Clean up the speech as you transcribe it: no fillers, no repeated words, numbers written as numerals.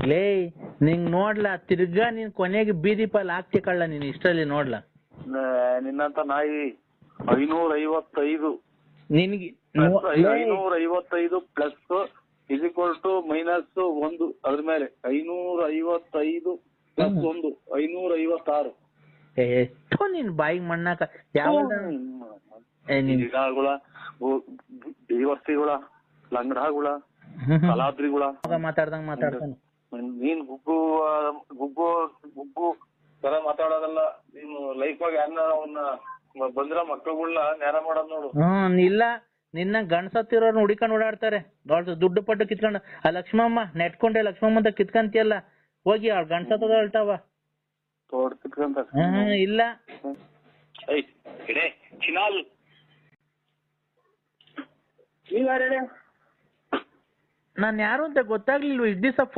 ಲೇ ನಿಂಗ್ ನೋಡ್ಲಾ ತಿರ್ಗಾ ನೀನ್ ಕೊನೆಗೆ ಬೀದಿ ಪಾಲ್ ಹಾಕ್ತಿಕಳ್ಳ ನೀನ್ ಇಷ್ಟರಲ್ಲಿ ನೋಡ್ಲಾ. ನಿನ್ನಂತ ನಾಯಿ 555 ನಿನ್ಗೆ 555 ಪ್ಲಸ್ ಮೈನಸ್ 1 ಅದ್ರ ಮೇಲೆ 555 ಪ್ಲಸ್ 1 556. ಎಷ್ಟು ನಿನ್ ಬಾಯಿಗೆ ಮಣ್ಣಾಕ ಯಾವ ಗಿಡಗಳ ದೇವಸ್ಥಿಗಳ ಲಂಗಡಗಳ ಕಲಾದ್ರಿಗಳ ಮಾತಾಡ್ದಂಗ್ ಮಾತಾಡ್ತಾನೆ. ನೀನ್ ಗುಗ್ಗು ತರ ಮಾತಾಡೋದಲ್ಲ. ನೀನು ಲೈಫ್ ಆಗಿ ಅವನ್ನ ಬಂದ್ರ ಮಕ್ಕಳುಗಳನ್ನ ನೇರ ಮಾಡೋದ್ ನೋಡು. ಇಲ್ಲ ನಿನ್ನ ಗಂಡ್ಸತ್ತಿರೋರ್ನ ಹುಡಿಕೊಂಡು ಓಡಾಡ್ತಾರೆ. ದುಡ್ಡು ಪಟ್ಟು ಕಿತ್ಕೊಂಡು ಆ ಲಕ್ಷ್ಮಮ್ಮ ನೆಟ್ಕೊಂಡೆ ಲಕ್ಷ್ಮಮ್ಮ ಅಂತ ಕಿತ್ಕಂತಿಯಲ್ಲ, ಹೋಗಿ ಅವ್ಳ ಗಂಡ್ಸತ್ತದ ಹೇಳ್ತಾವ ತೋಡ್ ಕಿತ್ಕೊಂತ. ಇಲ್ಲ ಚಿನಾಲ್ ನಾನ್ ಯಾರು ಅಂತ ಗೊತ್ತಾಗ್ಲಿಲ್ವ ಇಷ್ಟ್ ದಿವಸ